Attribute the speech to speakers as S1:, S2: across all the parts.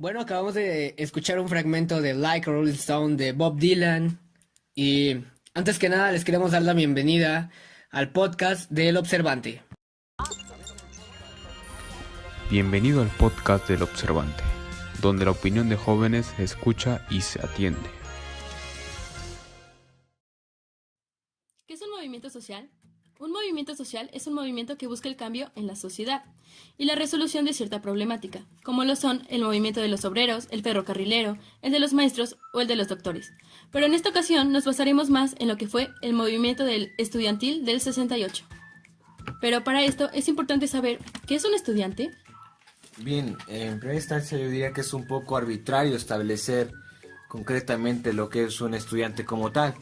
S1: Bueno, acabamos de escuchar un fragmento de Like a Rolling Stone de Bob Dylan y antes que nada les queremos dar la bienvenida al podcast del Observante.
S2: Bienvenido al podcast del Observante, donde la opinión de jóvenes se escucha y se atiende.
S3: ¿Qué es un movimiento social? Un movimiento social es un movimiento que busca el cambio en la sociedad y la resolución de cierta problemática, como lo son el movimiento de los obreros, el ferrocarrilero, el de los maestros o el de los doctores. Pero en esta ocasión nos basaremos más en lo que fue el movimiento del estudiantil del 68. Pero para esto es importante saber ¿qué es un estudiante?
S4: Bien, en primera instancia yo diría que es un poco arbitrario establecer concretamente lo que es un estudiante como tal,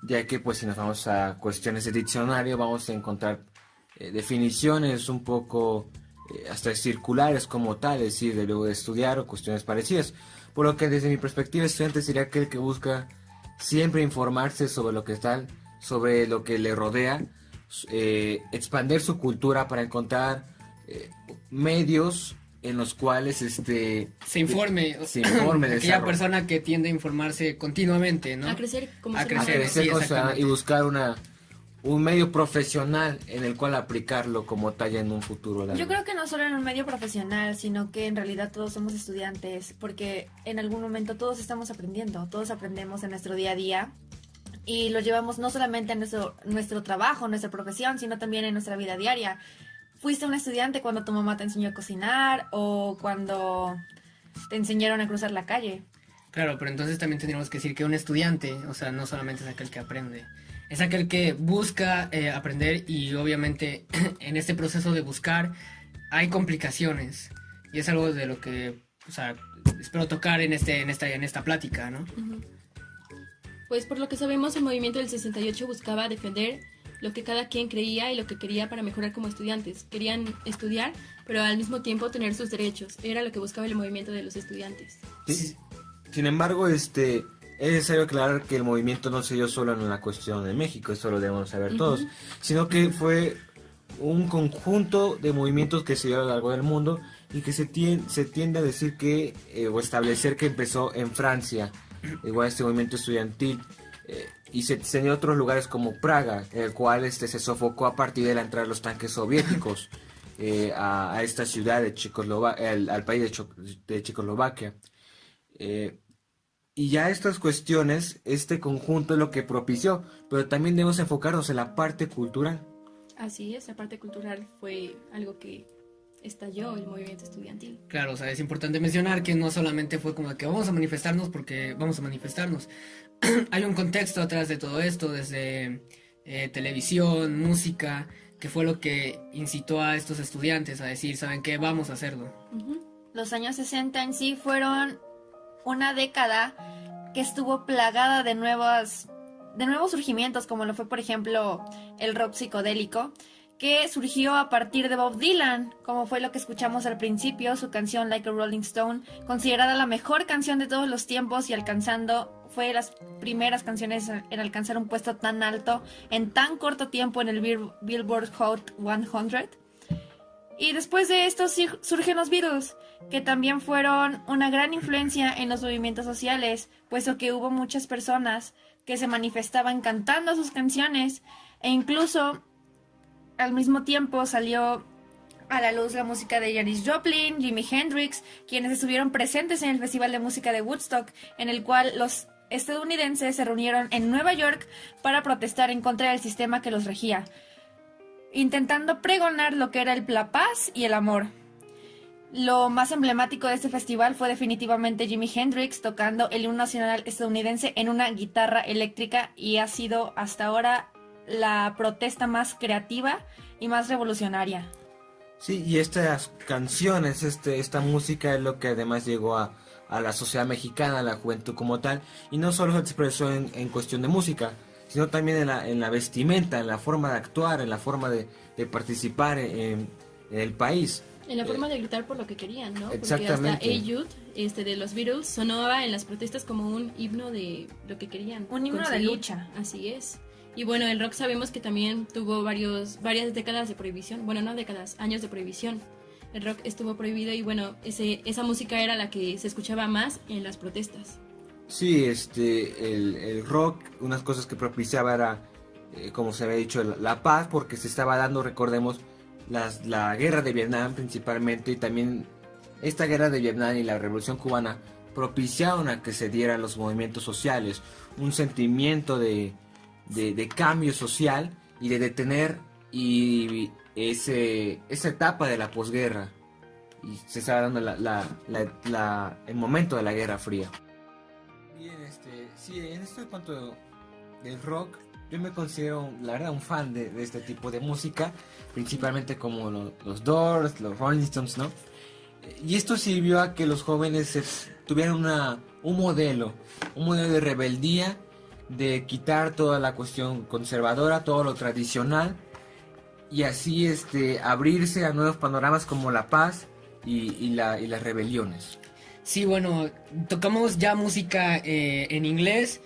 S4: ya que pues si nos vamos a cuestiones de diccionario vamos a encontrar definiciones un poco hasta circulares como tal, es decir, de luego de estudiar o cuestiones parecidas, por lo que desde mi perspectiva estudiante sería aquel que busca siempre informarse sobre lo que está, sobre lo que le rodea, expandir su cultura para encontrar medios en los cuales
S1: Se informe
S4: de
S1: aquella
S4: desarrollo.
S1: persona que tiende a informarse continuamente, ¿no?
S3: A crecer como
S1: A
S3: ser
S4: A
S3: humano.
S1: crecer,
S4: crecer
S1: sí,
S4: con
S1: exactamente.
S4: y buscar un medio profesional en el cual aplicarlo como talla en un futuro largo.
S5: Yo creo que no solo en un medio profesional, sino que en realidad todos somos estudiantes, porque en algún momento todos estamos aprendiendo, todos aprendemos en nuestro día a día y lo llevamos no solamente en nuestro trabajo, nuestra profesión, sino también en nuestra vida diaria. Fuiste un estudiante cuando tu mamá te enseñó a cocinar o cuando te enseñaron a cruzar la calle.
S1: Claro, pero entonces también tendríamos que decir que un estudiante, o sea, no solamente es aquel que aprende, es aquel que busca aprender y obviamente en este proceso de buscar hay complicaciones y es algo de lo que, o sea, espero tocar en esta plática, ¿no?
S3: Pues por lo que sabemos, el movimiento del 68 buscaba defender lo que cada quien creía y lo que quería para mejorar como estudiantes. Querían estudiar, pero al mismo tiempo tener sus derechos. Era lo que buscaba el movimiento de los estudiantes.
S4: Sí. Sin embargo, es necesario aclarar que el movimiento no se dio solo en la cuestión de México, eso lo debemos saber todos, sino que fue un conjunto de movimientos que se dio a lo largo del mundo y que se tiende a decir que, o establecer que empezó en Francia, igual este movimiento estudiantil, y se extendió a otros lugares como Praga, en el cual se sofocó a partir de la entrada de los tanques soviéticos a esta ciudad de al país de Checoslovaquia. Y ya estas cuestiones, este conjunto es lo que propició, pero también debemos enfocarnos en la parte cultural.
S3: Así es, la parte cultural fue algo que estalló el movimiento estudiantil.
S1: Claro, o sea, es importante mencionar que no solamente fue como que vamos a manifestarnos porque vamos a manifestarnos. Hay un contexto atrás de todo esto, desde televisión, música, que fue lo que incitó a estos estudiantes a decir, ¿saben qué? Vamos a hacerlo.
S5: Los años 60 en sí fueron una década que estuvo plagada de nuevos surgimientos, como lo fue, por ejemplo, el rock psicodélico, que surgió a partir de Bob Dylan, como fue lo que escuchamos al principio, su canción Like a Rolling Stone, considerada la mejor canción de todos los tiempos y fue de las primeras canciones en alcanzar un puesto tan alto en tan corto tiempo en el Billboard Hot 100. Y después de esto surgen los Beatles, que también fueron una gran influencia en los movimientos sociales, puesto que hubo muchas personas que se manifestaban cantando sus canciones, e incluso al mismo tiempo salió a la luz la música de Janis Joplin, Jimi Hendrix, quienes estuvieron presentes en el Festival de Música de Woodstock, en el cual los estadounidenses se reunieron en Nueva York para protestar en contra del sistema que los regía, intentando pregonar lo que era la paz y el amor. Lo más emblemático de este festival fue definitivamente Jimi Hendrix tocando el himno nacional estadounidense en una guitarra eléctrica, y ha sido hasta ahora la protesta más creativa y más revolucionaria.
S4: Sí, y estas canciones, esta música es lo que además llegó a la sociedad mexicana, a la juventud como tal, y no solo se expresó en cuestión de música, sino también en la vestimenta, en la forma de actuar, en la forma de participar en el país.
S3: En la forma de gritar por lo que querían, ¿no?
S4: Exactamente.
S3: Porque hasta Hey Jude, de los Beatles, sonaba en las protestas como un himno de lo que querían.
S5: Un himno de
S3: conseguir.
S5: lucha.
S3: Así es. Y bueno, el rock sabemos que también tuvo varias décadas de prohibición. Bueno, no décadas, años de prohibición. el rock estuvo prohibido y bueno, esa música era la que se escuchaba más en las protestas.
S4: Sí, el rock, unas cosas que propiciaba era, como se había dicho, la paz, porque se estaba dando, recordemos, la guerra de Vietnam principalmente, y también esta guerra de Vietnam y la Revolución Cubana propiciaron a que se dieran los movimientos sociales, un sentimiento de cambio social y de detener esa etapa de la posguerra, y se estaba dando el momento de la Guerra Fría. Bien, sí, en esto en cuanto del rock, yo me considero, la verdad, un fan de este tipo de música, principalmente como los Doors, los Rolling Stones, ¿no? Y esto sirvió a que los jóvenes tuvieran un modelo de rebeldía, de quitar toda la cuestión conservadora, todo lo tradicional, y así abrirse a nuevos panoramas como la paz y las rebeliones.
S1: Sí, bueno, tocamos ya música en inglés.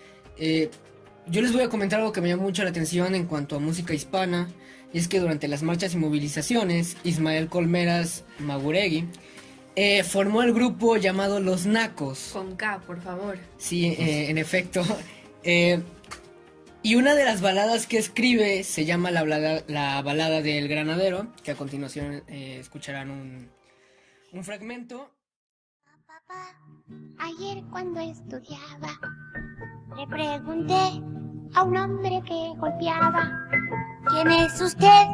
S1: Yo les voy a comentar algo que me llamó mucho la atención en cuanto a música hispana, y es que durante las marchas y movilizaciones, Ismael Colmeras Maguregui formó el grupo llamado Los Nacos.
S5: Con K, por favor.
S1: Sí, en efecto. Y una de las baladas que escribe se llama la balada del Granadero, que a continuación escucharán un fragmento.
S6: Papá, ayer cuando estudiaba, le pregunté a un hombre que golpeaba, ¿quién es usted?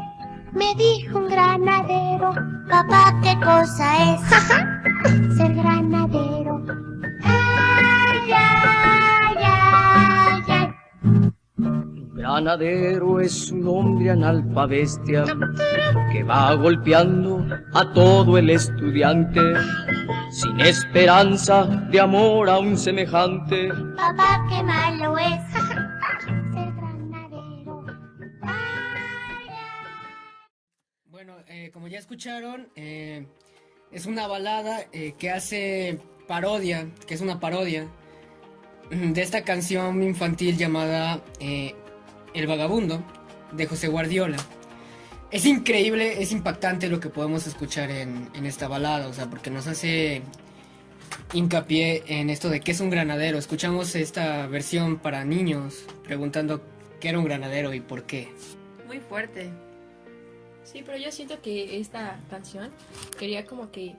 S6: Me dijo un granadero. Papá, ¿qué cosa es ser granadero? Ay, ay, ay, ay.
S7: Granadero es un hombre analfabestia que va golpeando a todo el estudiante sin esperanza de amor a un semejante.
S6: Papá, qué malo es ser granadero. Ay, ay.
S1: Bueno, como ya escucharon, es una balada que hace parodia, que es una parodia de esta canción infantil llamada El Vagabundo, de José Guardiola. Es increíble, es impactante lo que podemos escuchar en esta balada, o sea, porque nos hace hincapié en esto de qué es un granadero. Escuchamos esta versión para niños preguntando qué era un granadero y por qué.
S5: Muy fuerte.
S3: Sí, pero yo siento que esta canción quería como que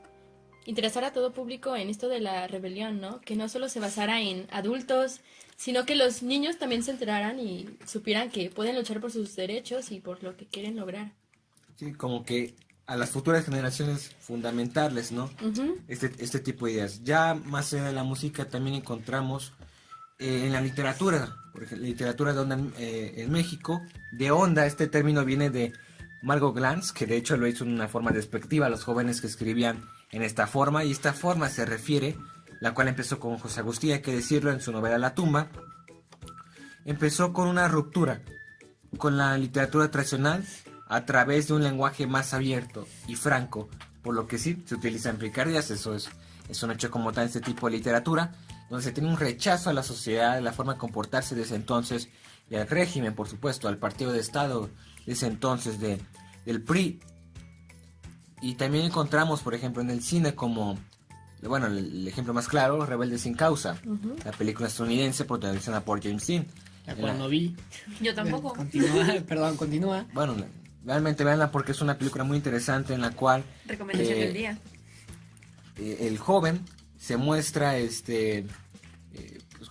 S3: interesar a todo público en esto de la rebelión, ¿no? Que no solo se basara en adultos, sino que los niños también se enteraran y supieran que pueden luchar por sus derechos y por lo que quieren lograr.
S4: Sí, como que a las futuras generaciones fundamentarles, ¿no?
S3: Uh-huh.
S4: Este tipo de ideas. Ya más allá de la música también encontramos en la literatura, por ejemplo, literatura de onda en México, de onda, este término viene de Margot Glantz, que de hecho lo hizo en una forma despectiva a los jóvenes que escribían en esta forma, y esta forma se refiere, la cual empezó con José Agustín, hay que decirlo, en su novela La tumba, empezó con una ruptura con la literatura tradicional a través de un lenguaje más abierto y franco, por lo que sí, se utilizan picardías, eso es un hecho como tal este tipo de literatura, donde se tiene un rechazo a la sociedad, a la forma de comportarse desde entonces, y al régimen, por supuesto, al partido de Estado desde entonces del PRI. Y también encontramos, por ejemplo, en el cine como, bueno, el ejemplo más claro, Rebelde sin causa,
S3: Uh-huh.
S4: la película estadounidense protagonizada por James Dean.
S1: La cual no vi.
S5: Yo tampoco.
S1: Continúa.
S4: Bueno, realmente véanla porque es una película muy interesante en la cual
S5: Recomendación del día.
S4: el joven se muestra, pues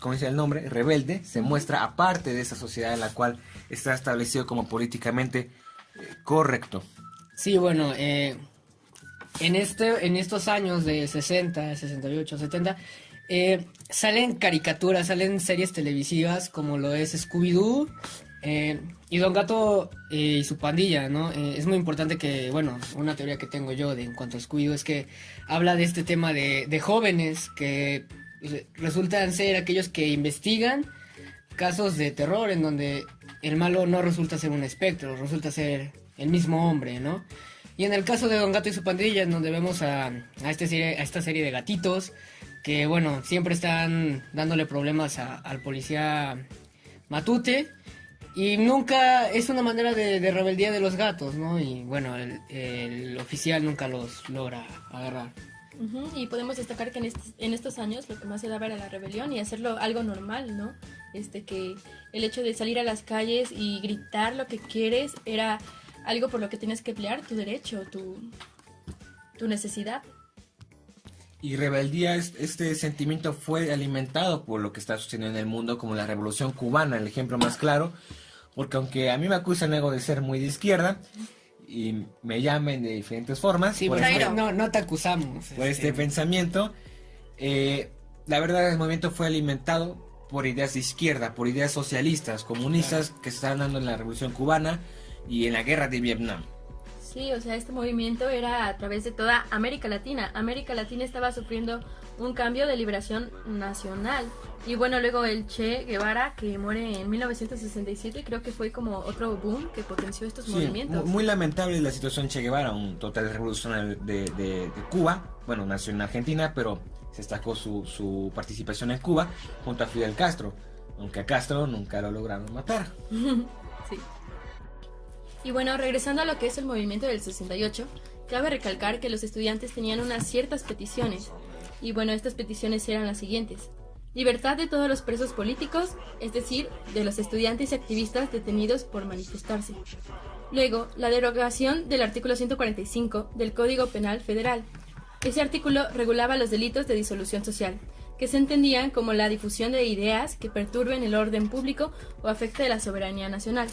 S4: como dice el nombre, rebelde, se muestra aparte de esa sociedad en la cual está establecido como políticamente correcto.
S1: Sí, bueno, en estos años de 60, 68, 70, salen caricaturas, salen series televisivas como lo es Scooby-Doo y Don Gato y su pandilla, ¿no? Es muy importante que, bueno, una teoría que tengo yo en cuanto a Scooby-Doo es que habla de este tema de jóvenes que resultan ser aquellos que investigan casos de terror en donde el malo no resulta ser un espectro, resulta ser el mismo hombre, ¿no? Y en el caso de Don Gato y su pandilla, en donde vemos a esta serie de gatitos que, bueno, siempre están dándole problemas al policía Matute, Y nunca es una manera de rebeldía de los gatos, ¿no? Y bueno, el oficial nunca los logra agarrar.
S3: Ujú, y podemos destacar que en estos años lo que más se daba era la rebelión y hacerlo algo normal, ¿no? Que el hecho de salir a las calles y gritar lo que quieres era algo por lo que tienes que pelear, tu derecho, tu necesidad.
S4: Y rebeldía, este sentimiento fue alimentado por lo que está sucediendo en el mundo, como la Revolución Cubana, el ejemplo más claro, porque aunque a mí me acusan luego de ser muy de izquierda, y me llamen de diferentes formas,
S1: Sí,
S4: por
S1: pero
S4: este,
S1: no te acusamos.
S4: por este pensamiento, la verdad el movimiento fue alimentado por ideas de izquierda, por ideas socialistas, comunistas, que se estaban dando en la Revolución Cubana y en la guerra de Vietnam.
S3: Sí, o sea, este movimiento era a través de toda América Latina. América Latina estaba sufriendo un cambio de liberación nacional. Y bueno, luego el Che Guevara, que muere en 1967, creo que fue como otro boom que potenció estos
S4: Sí,
S3: movimientos.
S4: muy lamentable la situación de Che Guevara, un total revolucionario de Cuba. Bueno, nació en Argentina, pero se destacó su participación en Cuba junto a Fidel Castro, aunque a Castro nunca lo lograron matar.
S3: Sí. Y bueno, regresando a lo que es el movimiento del 68, cabe recalcar que los estudiantes tenían unas ciertas peticiones. Y bueno, estas peticiones eran las siguientes: libertad de todos los presos políticos, es decir, de los estudiantes y activistas detenidos por manifestarse. Luego, la derogación del artículo 145 del Código Penal Federal. Ese artículo regulaba los delitos de disolución social, que se entendían como la difusión de ideas que perturben el orden público o afecte la soberanía nacional.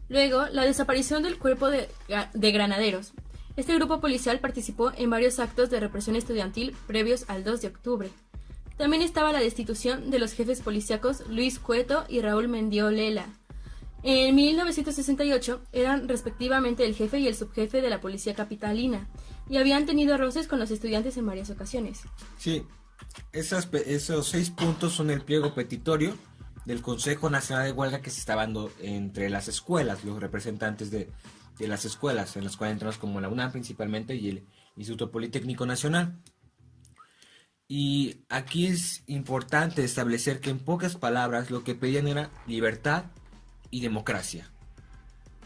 S3: Luego, la desaparición del cuerpo de granaderos. Este grupo policial participó en varios actos de represión estudiantil previos al 2 de octubre. También estaba la destitución de los jefes policíacos Luis Cueto y Raúl Mendiolela. En 1968 eran respectivamente el jefe y el subjefe de la policía capitalina y habían tenido roces con los estudiantes en varias ocasiones.
S4: Sí, esos 6 puntos son el pliego petitorio del Consejo Nacional de Huelga que se está dando entre las escuelas, los representantes de las escuelas, en las cuales entramos como la UNAM principalmente y el Instituto Politécnico Nacional. Y aquí es importante establecer que en pocas palabras lo que pedían era libertad y democracia.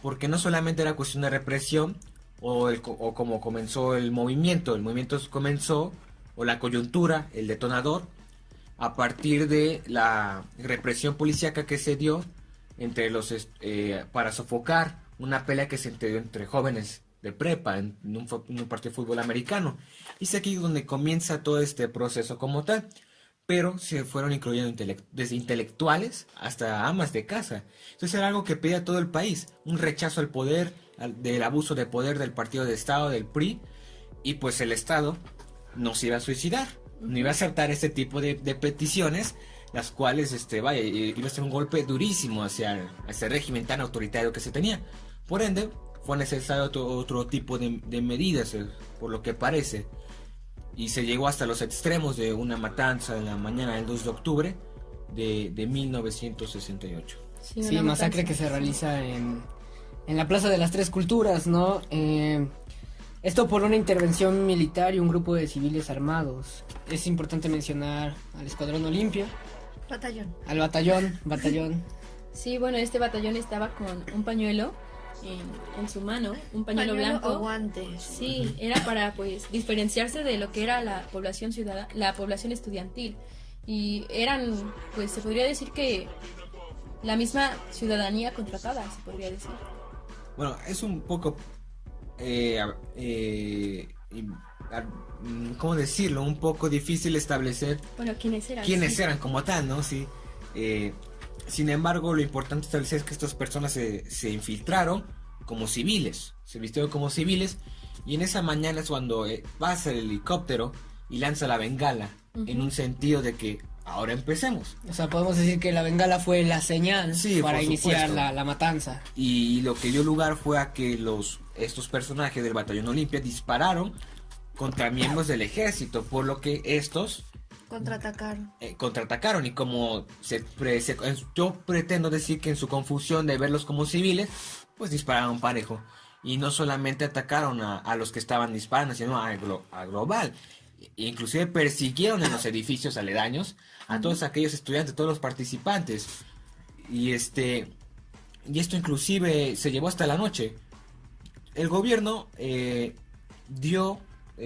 S4: Porque no solamente era cuestión de represión o como comenzó el movimiento comenzó, o la coyuntura, el detonador, a partir de la represión policíaca que se dio para sofocar una pelea que se dio entre jóvenes de prepa en un partido de fútbol americano. Y es aquí donde comienza todo este proceso como tal. Pero se fueron incluyendo desde intelectuales hasta amas de casa. Entonces era algo que pedía todo el país, un rechazo al poder, del abuso de poder del partido de Estado, del PRI, y pues el Estado no se iba a suicidar, no iba a aceptar este tipo de peticiones, las cuales iba a ser un golpe durísimo hacia ese régimen tan autoritario que se tenía. Por ende, fue necesario otro tipo de medidas, por lo que parece. Y se llegó hasta los extremos de una matanza en la mañana del 2 de octubre de 1968.
S1: Sí, masacre que se realiza en la Plaza de las Tres Culturas, ¿no? Esto por una intervención militar y un grupo de civiles armados. Es importante mencionar al Escuadrón Olimpia.
S5: Batallón.
S1: Al batallón.
S3: Sí, bueno, este batallón estaba con un pañuelo en su mano, un pañuelo blanco
S5: o guantes.
S3: Sí, era para pues diferenciarse de lo que era la población la población estudiantil. Y eran, pues se podría decir que la misma ciudadanía contratada, se podría decir.
S4: Bueno, es un poco ¿cómo decirlo? Un poco difícil establecer
S3: Bueno, quiénes
S4: eran como tal, ¿no? Sí. Sin embargo, lo importante establecer es que estas personas se infiltraron como civiles, se vistieron como civiles, y en esa mañana es cuando pasa el helicóptero y lanza la bengala, en un sentido de que ahora empecemos.
S1: O sea, podemos decir que la bengala fue la señal para iniciar la matanza.
S4: Y lo que dio lugar fue a que estos personajes del Batallón Olimpia dispararon contra miembros del ejército, por lo que estos contraatacaron, y como yo pretendo decir que en su confusión de verlos como civiles, pues dispararon parejo, y no solamente atacaron a los que estaban disparando, sino a global. Inclusive persiguieron en los edificios aledaños a todos aquellos estudiantes, todos los participantes, y y esto inclusive se llevó hasta la noche. El gobierno dio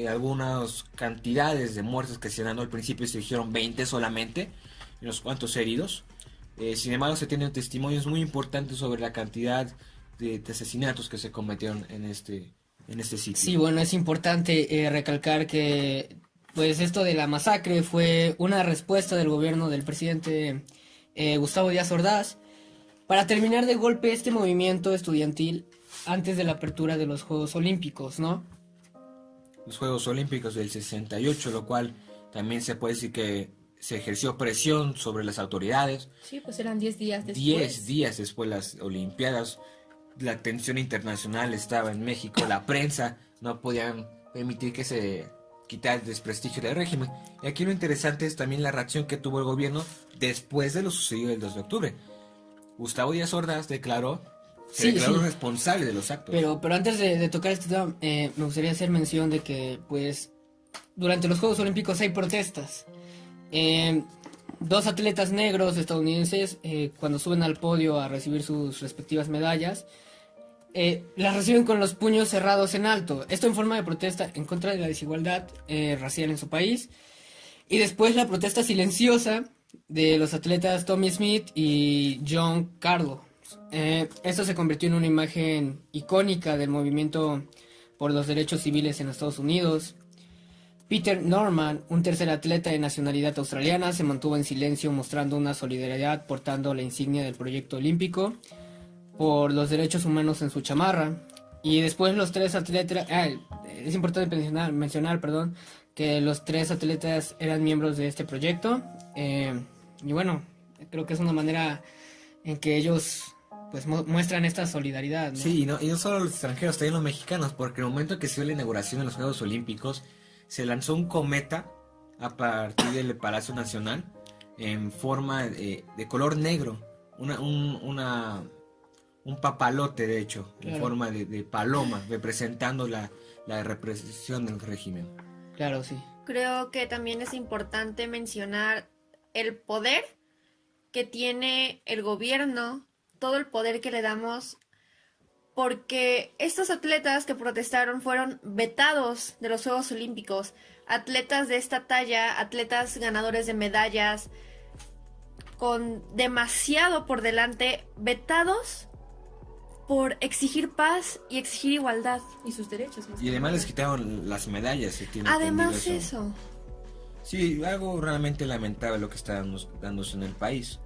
S4: algunas cantidades de muertes que se dan. Al principio se dijeron 20 solamente, y unos cuantos heridos. Sin embargo, se tienen testimonios muy importantes sobre la cantidad de asesinatos que se cometieron en este sitio.
S1: Sí, bueno, es importante recalcar que pues esto de la masacre fue una respuesta del gobierno del presidente Gustavo Díaz Ordaz para terminar de golpe este movimiento estudiantil antes de la apertura de los Juegos Olímpicos, ¿no?
S4: Los Juegos Olímpicos del 68, lo cual también se puede decir que se ejerció presión sobre las autoridades.
S3: Sí, pues eran 10 días después.
S4: 10 días después de las Olimpiadas, la atención internacional estaba en México, la prensa no podían permitir que se quitara el desprestigio del régimen. Y aquí lo interesante es también la reacción que tuvo el gobierno después de lo sucedido el 2 de octubre. Gustavo Díaz Ordaz se declaró responsable de los actos.
S1: Pero antes de tocar este tema, me gustaría hacer mención de que, pues, durante los Juegos Olímpicos hay protestas. Dos atletas negros estadounidenses, cuando suben al podio a recibir sus respectivas medallas, las reciben con los puños cerrados en alto. Esto en forma de protesta en contra de la desigualdad racial en su país. Y después la protesta silenciosa de los atletas Tommy Smith y John Carlo. Esto se convirtió en una imagen icónica del movimiento por los derechos civiles en Estados Unidos. Peter Norman, un tercer atleta de nacionalidad australiana, se mantuvo en silencio mostrando una solidaridad portando la insignia del proyecto olímpico por los derechos humanos en su chamarra. Y después los tres atletas... es importante mencionar, que los tres atletas eran miembros de este proyecto. Y bueno, creo que es una manera en que ellos pues muestran esta solidaridad, ¿no?
S4: Sí, y no solo los extranjeros, también los mexicanos, porque en el momento que se dio la inauguración de los Juegos Olímpicos, se lanzó un cometa a partir del Palacio Nacional en forma de color negro, un papalote de hecho, claro, en forma de paloma, representando la represión del régimen.
S1: Claro, sí.
S5: Creo que también es importante mencionar el poder que tiene el gobierno, todo el poder que le damos, porque estos atletas que protestaron fueron vetados de los Juegos Olímpicos. Atletas de esta talla, atletas ganadores de medallas, con demasiado por delante, vetados por exigir paz y exigir igualdad.
S3: Y sus derechos.
S4: Y además les quitaron las medallas.
S5: Además eso.
S4: Sí, algo realmente lamentable lo que está dándose en el país.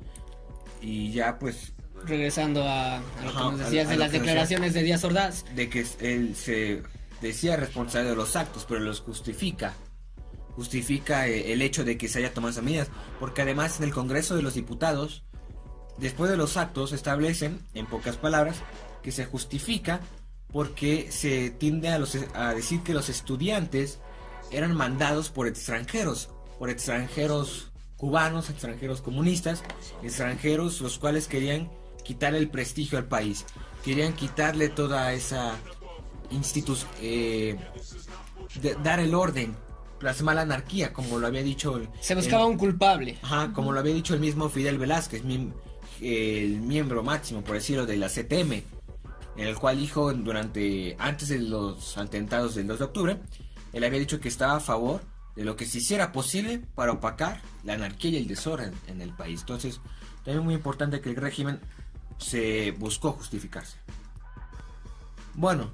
S4: Y ya pues...
S1: regresando a lo que nos decías de las declaraciones de Díaz Ordaz.
S4: De que él se decía responsable de los actos, pero los justifica. Justifica el hecho de que se haya tomado esas medidas. Porque además en el Congreso de los Diputados, después de los actos, establecen, en pocas palabras, que se justifica porque se tiende a decir que los estudiantes eran mandados por extranjeros cubanos, extranjeros comunistas, extranjeros los cuales querían quitar el prestigio al país, querían quitarle toda esa dar el orden, plasmar la anarquía, como lo había dicho
S1: se buscaba un culpable.
S4: Como lo había dicho el mismo Fidel Velázquez, el miembro máximo, por decirlo, de la CTM, en el cual dijo antes de los atentados del 2 de octubre, él había dicho que estaba a favor de lo que se hiciera posible para opacar la anarquía y el desorden en el país. Entonces, también muy importante que el régimen se buscó justificarse. Bueno,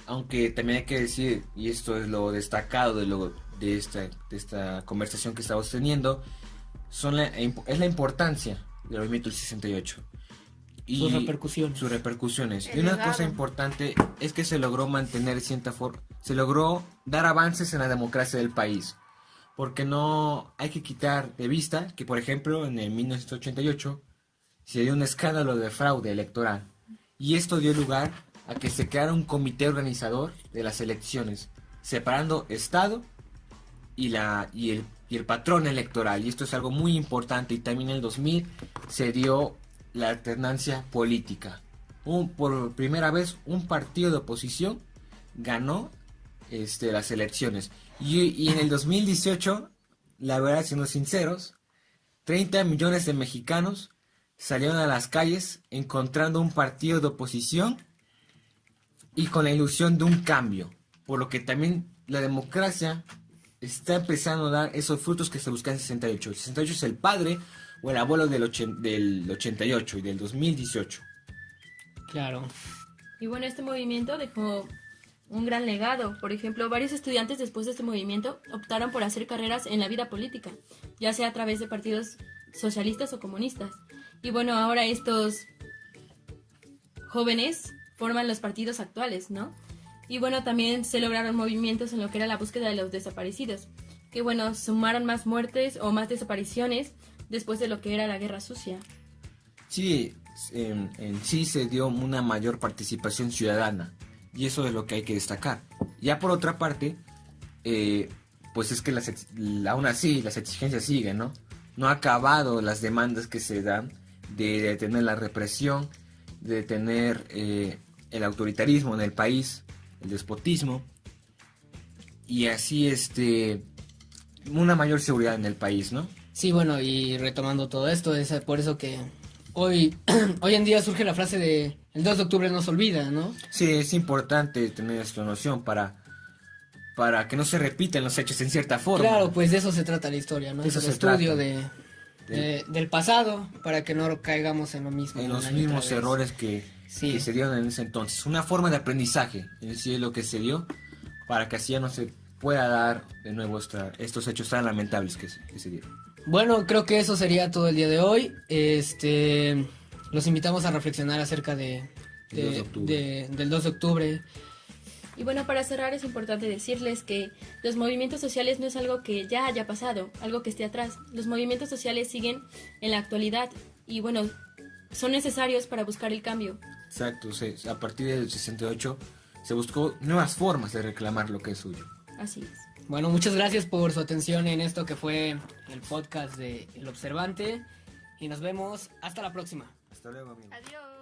S4: aunque también hay que decir, y esto es lo destacado de esta conversación que estamos teniendo, es la importancia del movimiento del 68 y sus repercusiones. Y una cosa importante es que se logró mantener se logró dar avances en la democracia del país, porque no hay que quitar de vista que, por ejemplo, en el 1988 se dio un escándalo de fraude electoral, y esto dio lugar a que se creara un comité organizador de las elecciones, separando Estado y el patrón electoral, y esto es algo muy importante. Y también en el 2000 se dio la alternancia política. Por primera vez un partido de oposición ganó las elecciones, y en el 2018, la verdad, siendo sinceros, 30 millones de mexicanos salieron a las calles encontrando un partido de oposición y con la ilusión de un cambio, por lo que también la democracia está empezando a dar esos frutos que se buscan en el 68. El 68 es el padre o el abuelo del 88 y del 2018.
S1: Claro.
S3: Y bueno, este movimiento dejó un gran legado. Por ejemplo, varios estudiantes después de este movimiento optaron por hacer carreras en la vida política, ya sea a través de partidos socialistas o comunistas. Y bueno, ahora estos jóvenes forman los partidos actuales, ¿no? Y bueno, también se lograron movimientos en lo que era la búsqueda de los desaparecidos, que bueno, sumaron más muertes o más desapariciones después de lo que era la Guerra Sucia.
S4: Sí, en sí se dio una mayor participación ciudadana y eso es lo que hay que destacar. Ya por otra parte, pues es que aún así las exigencias siguen, ¿no? No ha acabado las demandas que se dan de detener la represión, de detener el autoritarismo en el país, el despotismo, y así una mayor seguridad en el país, ¿no?
S1: Sí, bueno, y retomando todo esto, es por eso que hoy en día surge la frase de el 2 de octubre no se olvida, ¿no?
S4: Sí, es importante tener esta noción para que no se repitan los hechos en cierta forma.
S1: Claro, pues de eso se trata la historia, ¿no?
S4: De
S1: Es
S4: eso
S1: el
S4: se
S1: estudio
S4: trata.
S1: del pasado para que no caigamos en lo mismo.
S4: En
S1: ¿no?
S4: los
S1: Una y otra
S4: mismos
S1: vez.
S4: errores que se dieron en ese entonces. Una forma de aprendizaje, es decir, lo que se dio para que así ya no se pueda dar de nuevo estos hechos tan lamentables que se dieron.
S1: Bueno, creo que eso sería todo el día de hoy. Los invitamos a reflexionar acerca
S4: El 2 de octubre.
S1: del 2 de octubre.
S3: Y bueno, para cerrar es importante decirles que los movimientos sociales no es algo que ya haya pasado, algo que esté atrás. Los movimientos sociales siguen en la actualidad y bueno, son necesarios para buscar el cambio.
S4: Exacto, a partir del 68 se buscó nuevas formas de reclamar lo que es suyo.
S3: Así es.
S1: Bueno, muchas gracias por su atención en esto que fue el podcast de El Observante y nos vemos hasta la próxima.
S4: Hasta luego, amigos.
S5: Adiós.